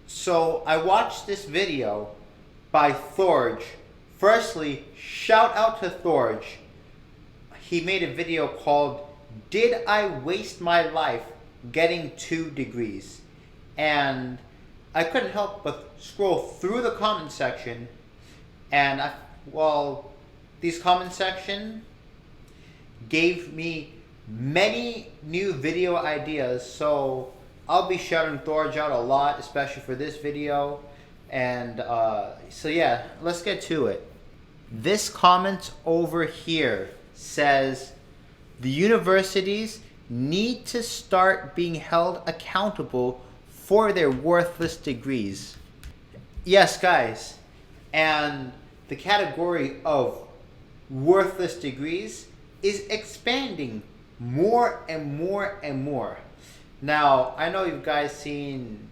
So I watched this video by Thorge. Firstly, shout out to Thorge. He made a video called "Did I Waste My Life Getting 2 Degrees?" And I couldn't help but scroll through the comment section, and these comment section gave me many new video ideas. So I'll be shouting Thorge out a lot, especially for this video. And so yeah, let's get to it. This comment over here says the universities need to start being held accountable for their worthless degrees. Yes, guys, and the category of worthless degrees is expanding more and more and more. Now, I know you guys seen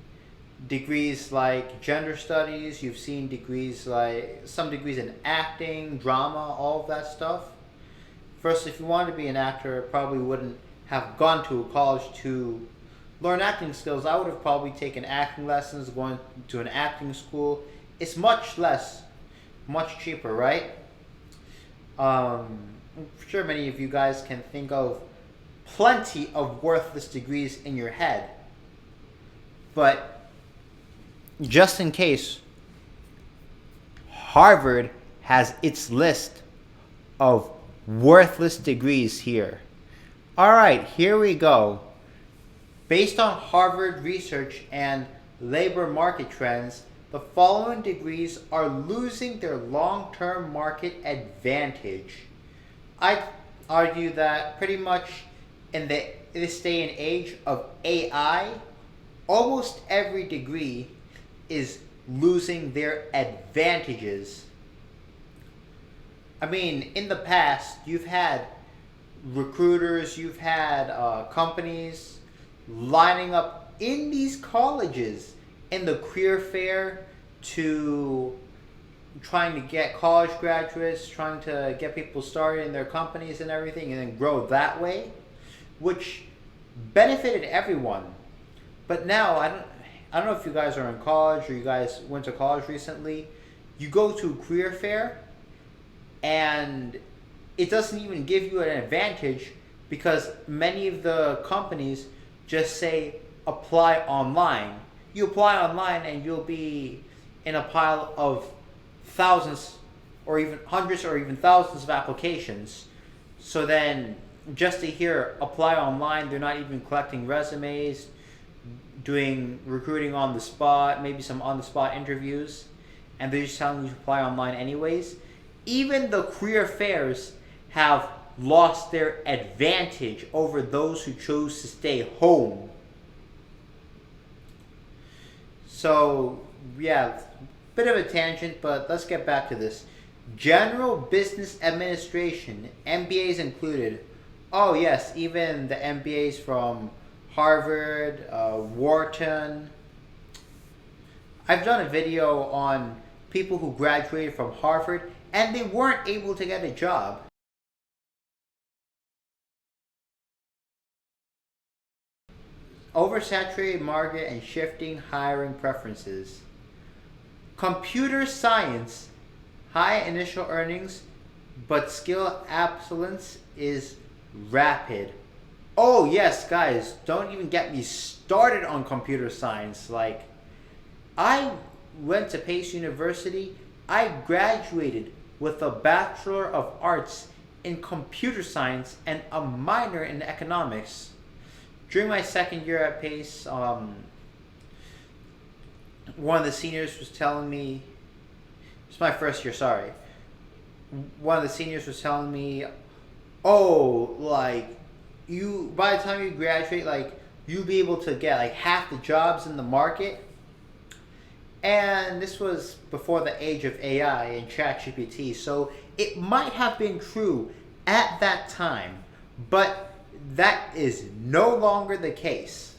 degrees like gender studies, you've seen degrees like some degrees in acting, drama, all of that stuff. First, if you wanted to be an actor, probably wouldn't have gone to college to learn acting skills. I would have probably taken acting lessons, going to an acting school. It's much less, much cheaper, right? I'm sure many of you guys can think of plenty of worthless degrees in your head. But just in case, Harvard has its list of worthless degrees here. Alright, here we go. Based on Harvard research and labor market trends, the following degrees are losing their long-term market advantage. I argue that pretty much in this day and age of AI, almost every degree is losing their advantages. I mean, in the past, you've had recruiters, you've had companies lining up in these colleges in the career fair to trying to get college graduates, trying to get people started in their companies and everything, and then grow that way, which benefited everyone. But now, I don't know if you guys are in college or you guys went to college recently. You go to a career fair and it doesn't even give you an advantage because many of the companies just say apply online. You apply online and you'll be in a pile of thousands or even hundreds or even thousands of applications. So then just to hear apply online, they're not even collecting resumes, doing recruiting on the spot, maybe some on the spot interviews, and they're just telling you to apply online anyways. Even the career fairs have lost their advantage over those who chose to stay home. So yeah, bit of a tangent, but let's get back to this. General Business Administration, MBAs included. Oh yes, even the MBAs from Harvard, Wharton. I've done a video on people who graduated from Harvard and they weren't able to get a job. Oversaturated market and shifting hiring preferences. Computer science, high initial earnings, but skill excellence is rapid. Oh yes, guys, don't even get me started on computer science. Like, I went to Pace University. I graduated with a Bachelor of Arts in Computer Science and a minor in economics. During my second year at Pace, one of the seniors was telling me, it's my first year, sorry. One of the seniors was telling me, oh, like, you, by the time you graduate, like, you'll be able to get, like, half the jobs in the market. And this was before the age of AI and ChatGPT, so it might have been true at that time, but that is no longer the case.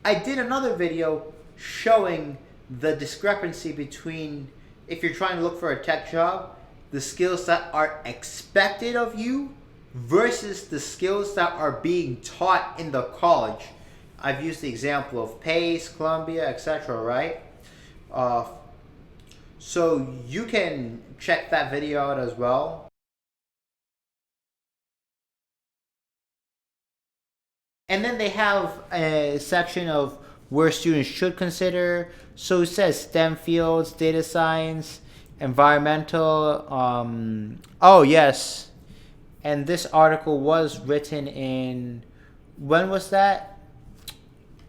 I did another video showing the discrepancy between, if you're trying to look for a tech job, the skills that are expected of you versus the skills that are being taught in the college. I've used the example of Pace, Columbia, etc., right? Uh, so you can check that video out as well. And then they have a section of where students should consider. So it says STEM fields, data science, environmental. Oh, yes. And this article was written in, when was that?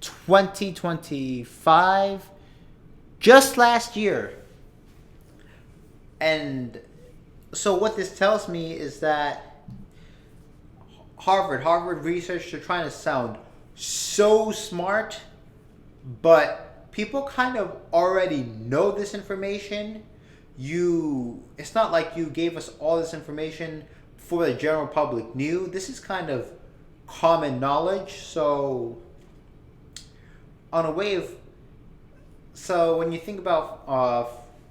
2025? Just last year. And so what this tells me is that Harvard research, they're trying to sound so smart, but people kind of already know this information. It's not like you gave us all this information for the general public knew. This is kind of common knowledge. So on a way of, so when you think about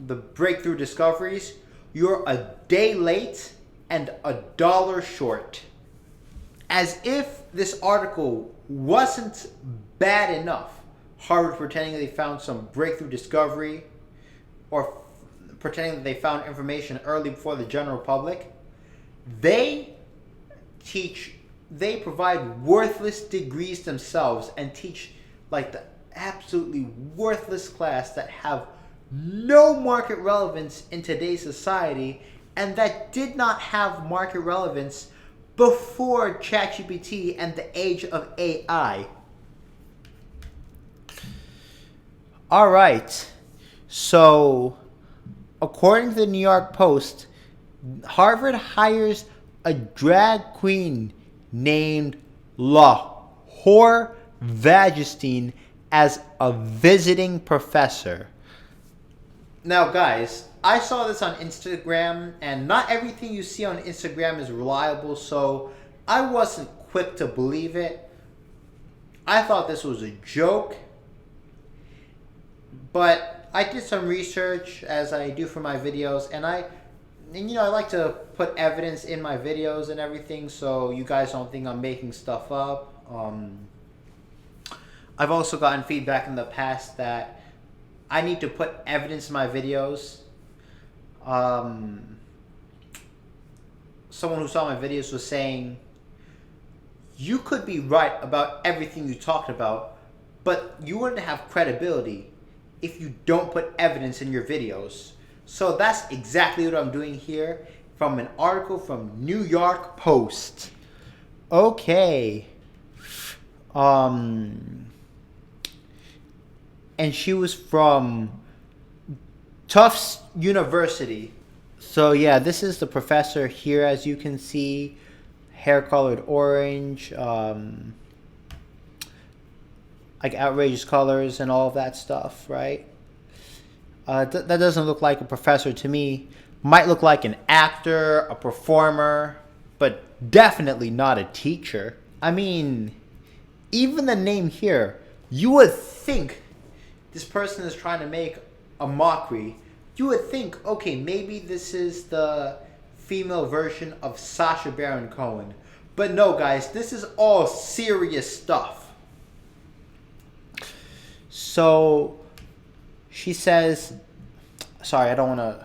the breakthrough discoveries, you're a day late and $1 short. As if this article wasn't bad enough, Harvard pretending they found some breakthrough discovery or pretending that they found information early before the general public, they provide worthless degrees themselves and teach like the absolutely worthless class that have no market relevance in today's society and that did not have market relevance before ChatGPT and the age of AI. All right. So, according to the New York Post, Harvard hires a drag queen named Lahore Vagistine as a visiting professor. Now, guys, I saw this on Instagram, and not everything you see on Instagram is reliable, so I wasn't quick to believe it. I thought this was a joke, but I did some research as I do for my videos, and I like to put evidence in my videos and everything, so you guys don't think I'm making stuff up. I've also gotten feedback in the past that I need to put evidence in my videos. Someone who saw my videos was saying, you could be right about everything you talked about, but you wouldn't have credibility if you don't put evidence in your videos. So that's exactly what I'm doing here from an article from New York Post. Okay. And she was from Tufts University. So yeah, this is the professor here, as you can see. Hair colored orange, like outrageous colors and all of that stuff, right? That doesn't look like a professor to me. Might look like an actor, a performer, but definitely not a teacher. I mean, even the name here, you would think this person is trying to make a mockery. You would think, okay, maybe this is the female version of Sacha Baron Cohen. But no, guys, this is all serious stuff. So she says, sorry, I don't want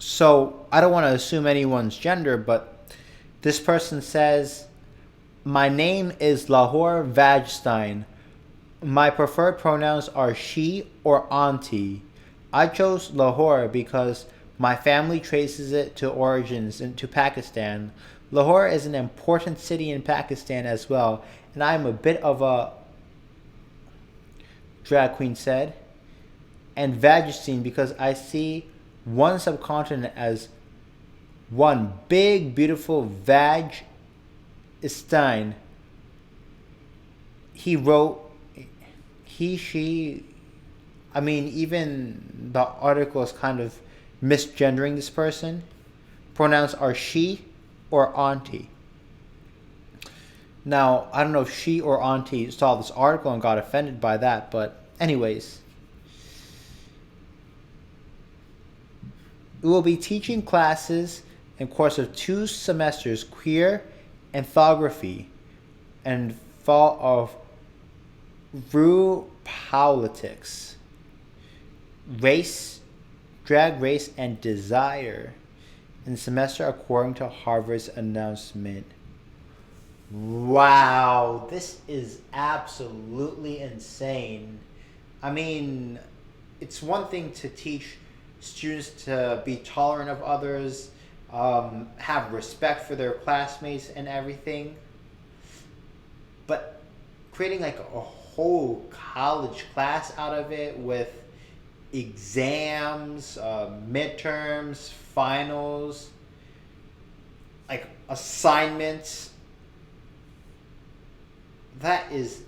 to assume anyone's gender, but this person says, my name is Lahore Vagstein. My preferred pronouns are she or auntie. I chose Lahore because my family traces it to origins into Pakistan. Lahore is an important city in Pakistan as well, and I am a bit of a drag queen said. And Vagistine because I see one subcontinent as one big beautiful Vag-stein. He wrote, she, I mean, even the article is kind of misgendering this person. Pronouns are she or auntie. Now, I don't know if she or auntie saw this article and got offended by that, but anyways. We will be teaching classes in course of 2 semesters, queer, anthography, and fall of Rue politics, race, drag race, and desire in the semester according to Harvard's announcement. Wow, this is absolutely insane. I mean, it's one thing to teach students to be tolerant of others, have respect for their classmates and everything, but creating like a whole college class out of it with exams, midterms, finals, like assignments, that is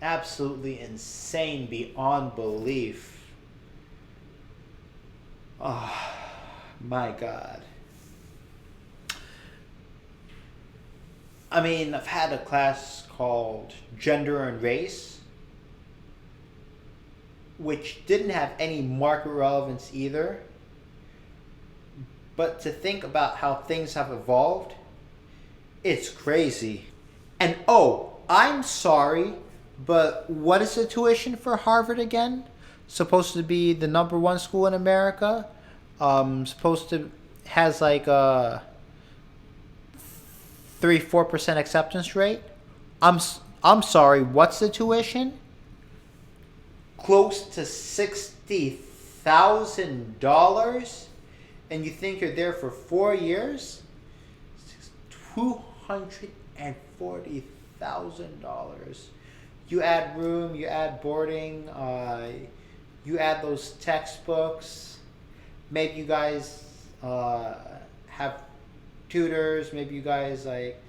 absolutely insane beyond belief. Oh my God. I mean, I've had a class called Gender and Race, which didn't have any market relevance either. But to think about how things have evolved, it's crazy. And oh, I'm sorry, but what is the tuition for Harvard again? Supposed to be the number one school in America. Supposed to has like a 3-4% acceptance rate. I'm sorry. What's the tuition? Close to $60,000, and you think you're there for 4 years? $240,000. You add room, you add boarding, you add those textbooks. Maybe you guys have tutors. Maybe you guys like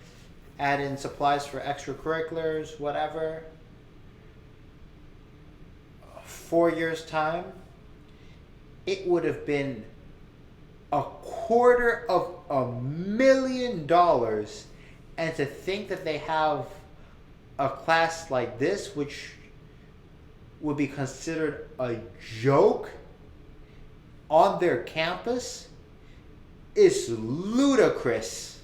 add in supplies for extracurriculars, whatever. 4 years time, it would have been $250,000. And to think that they have a class like this, which would be considered a joke on their campus, is ludicrous.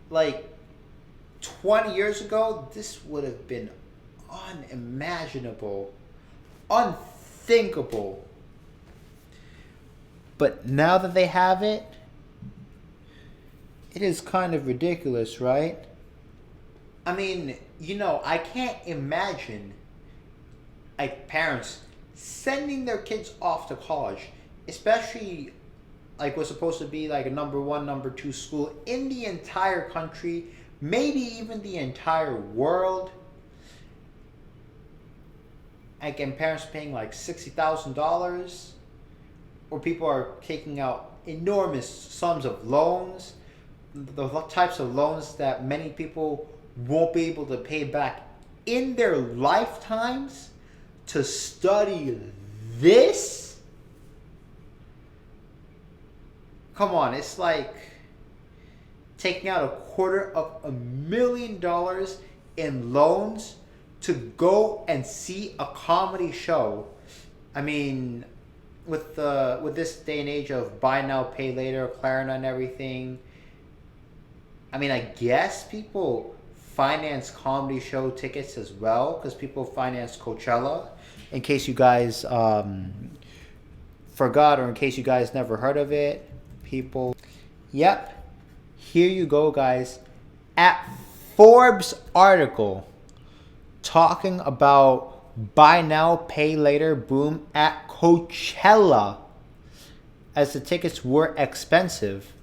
Like 20 years ago, this would have been unimaginable, unthinkable. But now that they have it, it is kind of ridiculous, right? I mean, I can't imagine like parents sending their kids off to college, especially like what's supposed to be like a number one, number two school in the entire country, maybe even the entire world. Like, and parents paying like $60,000, or people are taking out enormous sums of loans, the types of loans that many people won't be able to pay back in their lifetimes to study this. Come on, it's like taking out $250,000 in loans to go and see a comedy show. I mean, with this day and age of buy now, pay later, Klarna and everything, I mean, I guess people finance comedy show tickets as well, because people finance Coachella. In case you guys forgot, or in case you guys never heard of it, people. Yep, here you go, guys. At Forbes article talking about buy now, pay later boom at Coachella, as the tickets were expensive.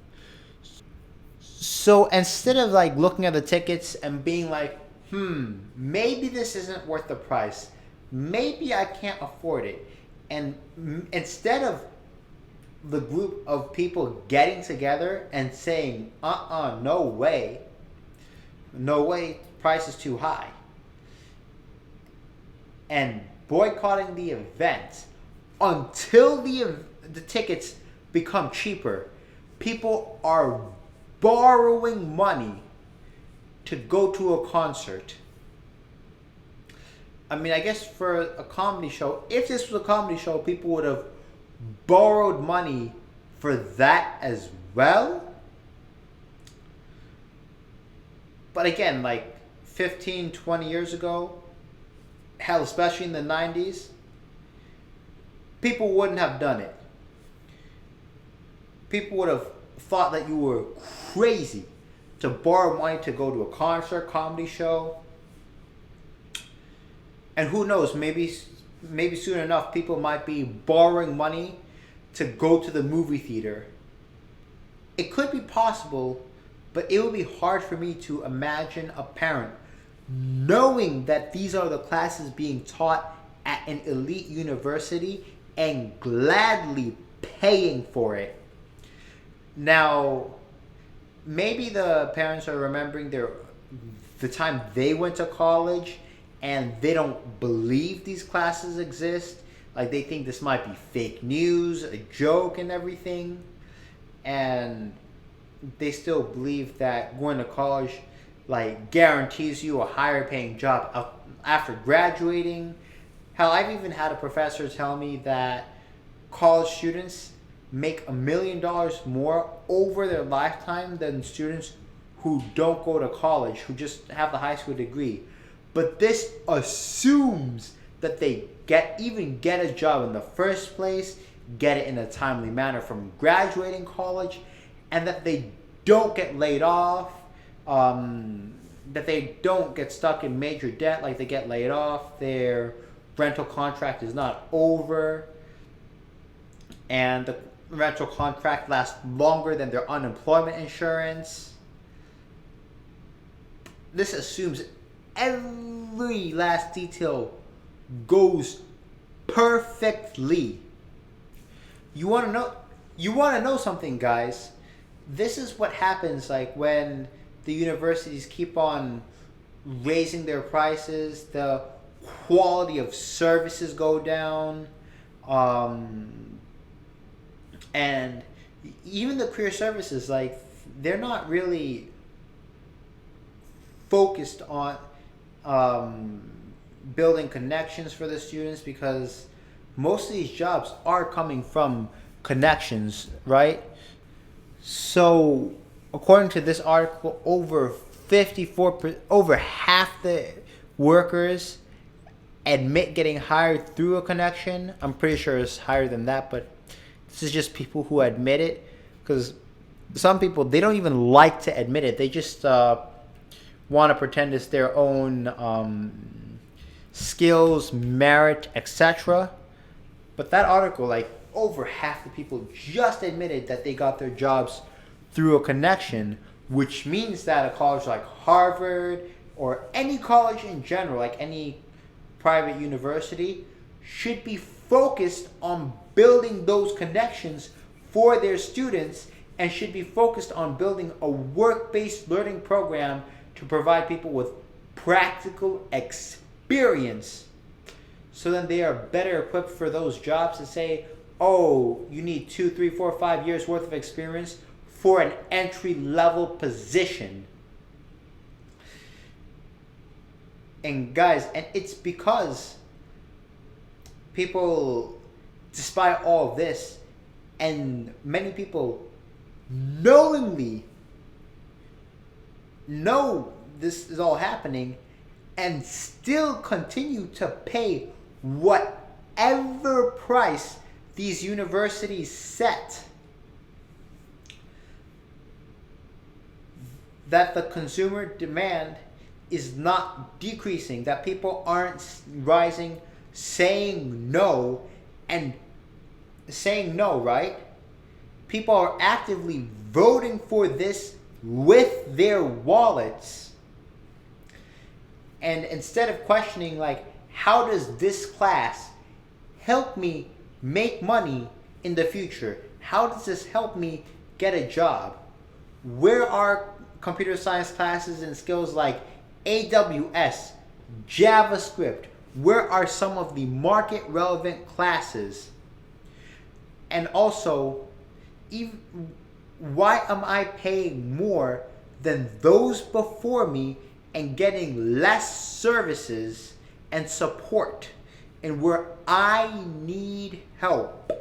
So instead of like looking at the tickets and being like, maybe this isn't worth the price, maybe I can't afford it, and instead of the group of people getting together and saying, no way, price is too high, and boycotting the event until the tickets become cheaper, people are borrowing money to go to a concert. I mean, I guess for a comedy show, if this was a comedy show, people would have borrowed money for that as well. But again, like 15, 20 years ago, hell, especially in the 90s, people wouldn't have done it. People would have thought that you were crazy to borrow money to go to a concert, comedy show. And who knows, maybe soon enough people might be borrowing money to go to the movie theater. It could be possible, but it would be hard for me to imagine a parent knowing that these are the classes being taught at an elite university and gladly paying for it. Now, maybe the parents are remembering the time they went to college and they don't believe these classes exist. Like they think this might be fake news, a joke and everything. And they still believe that going to college like guarantees you a higher paying job after graduating. Hell, I've even had a professor tell me that college students make $1 million more over their lifetime than students who don't go to college, who just have the high school degree. But this assumes that they get a job in the first place, get it in a timely manner from graduating college, and that they don't get laid off, that they don't get stuck in major debt like they get laid off, their rental contract is not over, and the rental contract lasts longer than their unemployment insurance. This assumes every last detail goes perfectly. You want to know something, guys? This is what happens like when the universities keep on raising their prices, the quality of services go down, and even the career services, like they're not really focused on building connections for the students, because most of these jobs are coming from connections, right? So according to this article, over half the workers admit getting hired through a connection. I'm pretty sure it's higher than that, but this is just people who admit it, because some people, they don't even like to admit it. They just want to pretend it's their own skills, merit, etc. But that article, like over half the people just admitted that they got their jobs through a connection, which means that a college like Harvard or any college in general, like any private university, should be focused on building those connections for their students and should be focused on building a work-based learning program to provide people with practical experience, so then they are better equipped for those jobs to say, oh, you need 2, 3, 4, 5 years worth of experience for an entry-level position. And guys, and it's because people, despite all of this, and many people knowingly know this is all happening and still continue to pay whatever price these universities set, that the consumer demand is not decreasing, that people aren't rising, saying no, right? People are actively voting for this with their wallets. And instead of questioning, like, how does this class help me make money in the future? How does this help me get a job? Where are computer science classes and skills like AWS, JavaScript? Where are some of the market relevant classes? And also, why am I paying more than those before me and getting less services and support, and where I need help?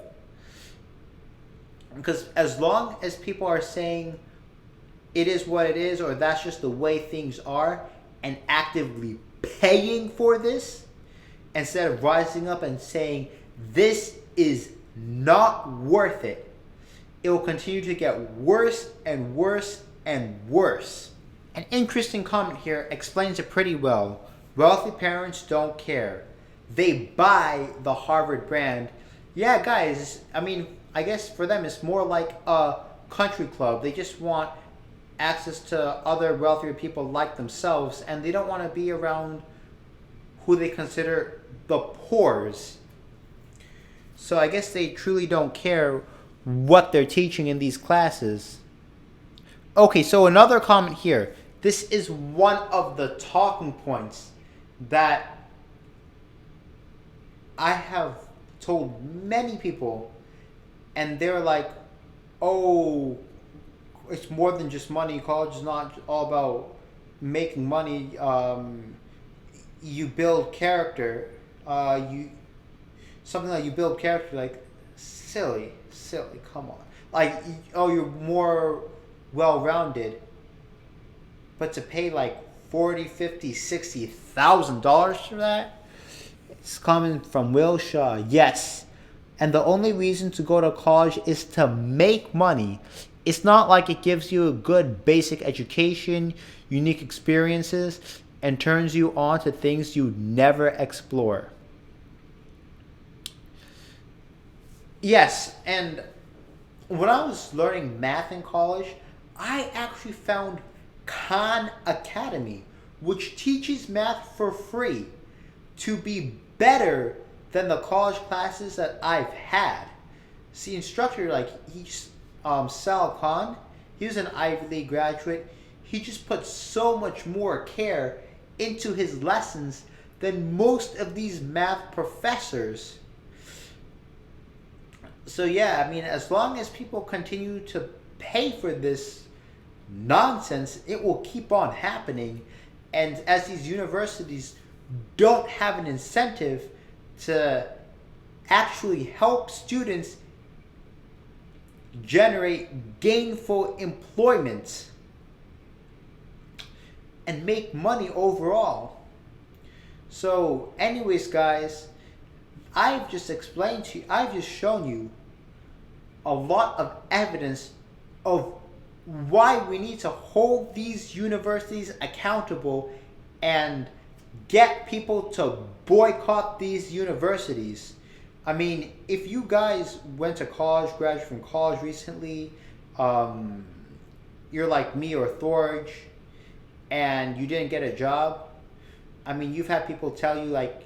Because as long as people are saying, it is what it is, or that's just the way things are, and actively paying for this, instead of rising up and saying, this is not worth it, it will continue to get worse and worse and worse. An interesting comment here explains it pretty well. Wealthy parents don't care. They buy the Harvard brand. Yeah, guys, I mean, I guess for them it's more like a country club. They just want access to other wealthier people like themselves, and they don't want to be around who they consider the poors. So I guess they truly don't care what they're teaching in these classes. Okay, so another comment here. This is one of the talking points that I have told many people, and they're like, oh, it's more than just money. College is not all about making money. You build character. Something like you build character, like silly, come on. Like, oh, you're more well-rounded. But to pay like $40,000, $50,000, $60,000 for that? It's coming from Will Shaw. Yes. And the only reason to go to college is to make money. It's not like it gives you a good basic education, unique experiences, and turns you on to things you never explore. Yes, and when I was learning math in college, I actually found Khan Academy, which teaches math for free, to be better than the college classes that I've had. See, instructor, like, he's Sal Khan, he was an Ivy League graduate. He just put so much more care into his lessons than most of these math professors. So yeah, I mean, as long as people continue to pay for this nonsense, it will keep on happening. And as these universities don't have an incentive to actually help students generate gainful employment and make money overall. So anyways, guys, I've just explained to you, I've just shown you a lot of evidence of why we need to hold these universities accountable and get people to boycott these universities. I mean, if you guys went to college, graduated from college recently, you're like me or Thorge, and you didn't get a job, I mean, you've had people tell you, like,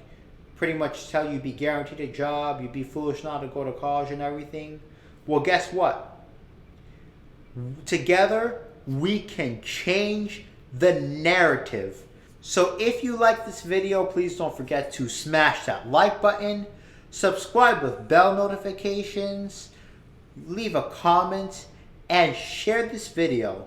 pretty much tell you you'd be guaranteed a job, you'd be foolish not to go to college and everything. Well, guess what? Together, we can change the narrative. So if you like this video, please don't forget to smash that like button, subscribe with bell notifications, leave a comment, and share this video.